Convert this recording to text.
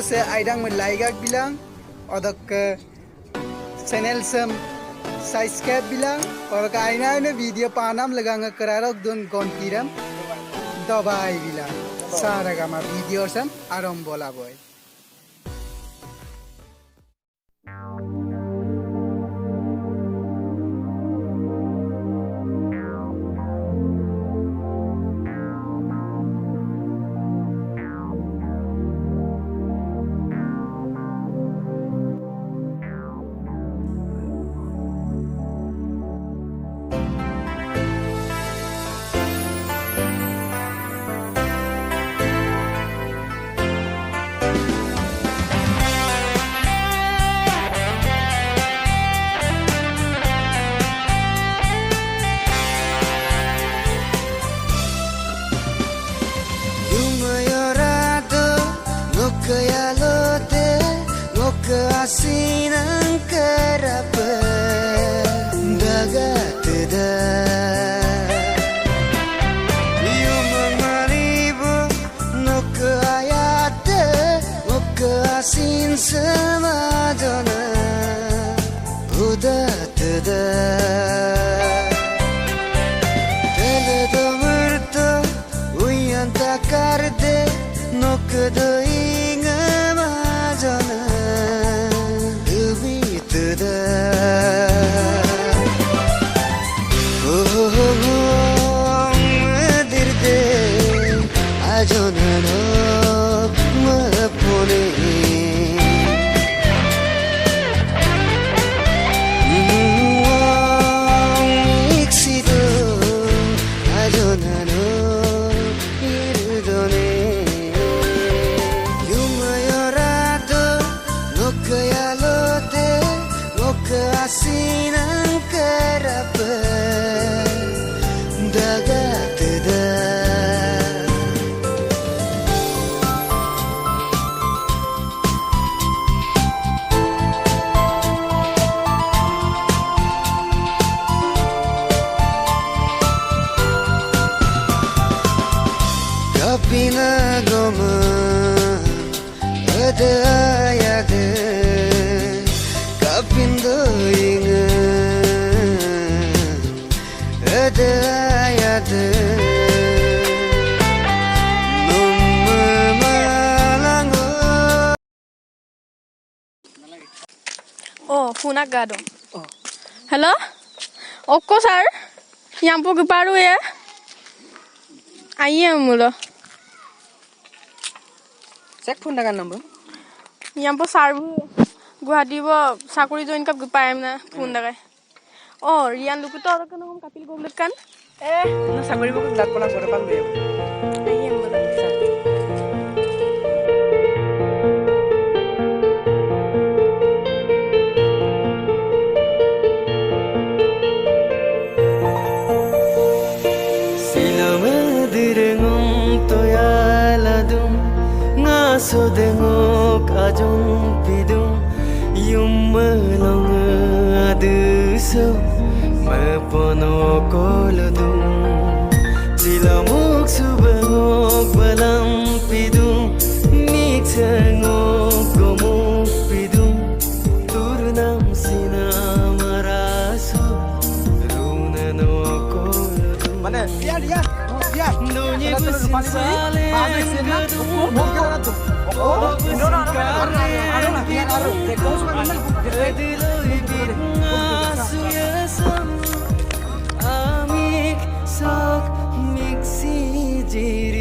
se aidang me laigak bilang odok channel sem subscribe bilang और काइना ने वीडियो पानाम लगांगा करारक दोन गंतीरम दबाई बिlang सारा गामा वीडियो सम आरम बोला बोय Asinang kerapa dagatda Yumang maribu nok ayate nok asin samadana udatda Teledo murto uyan takarde nok doinga majana Dirde ajonano mapone miksi do ajonano irdone yumayorado nokayalote asinang kerapa dagatda kapina goma ada ayade kapindo inga ada ayade malango oh phone agado oh hello okko sir yampo ke paru ya aye mulo check phone daga number yampo sir Guwahati वो साकुरी जॉइन कब पाएम ना फोन लगाए और रियान लुकु तो और कनो हम कपिल गोगलत कान ना साकुरी को लात पना गोरे पाल बे आइए हम बोला silama direngom to yaladum ngaso dengok ajong pidum Yumalong aduso mapono kolodum Silamok subangok balam pidum Miksangok gomok pidum Turnam sinamaraso runano kolodum Mana biar Nonyi busin salen gadum Oh, no, amik sok miksi jiri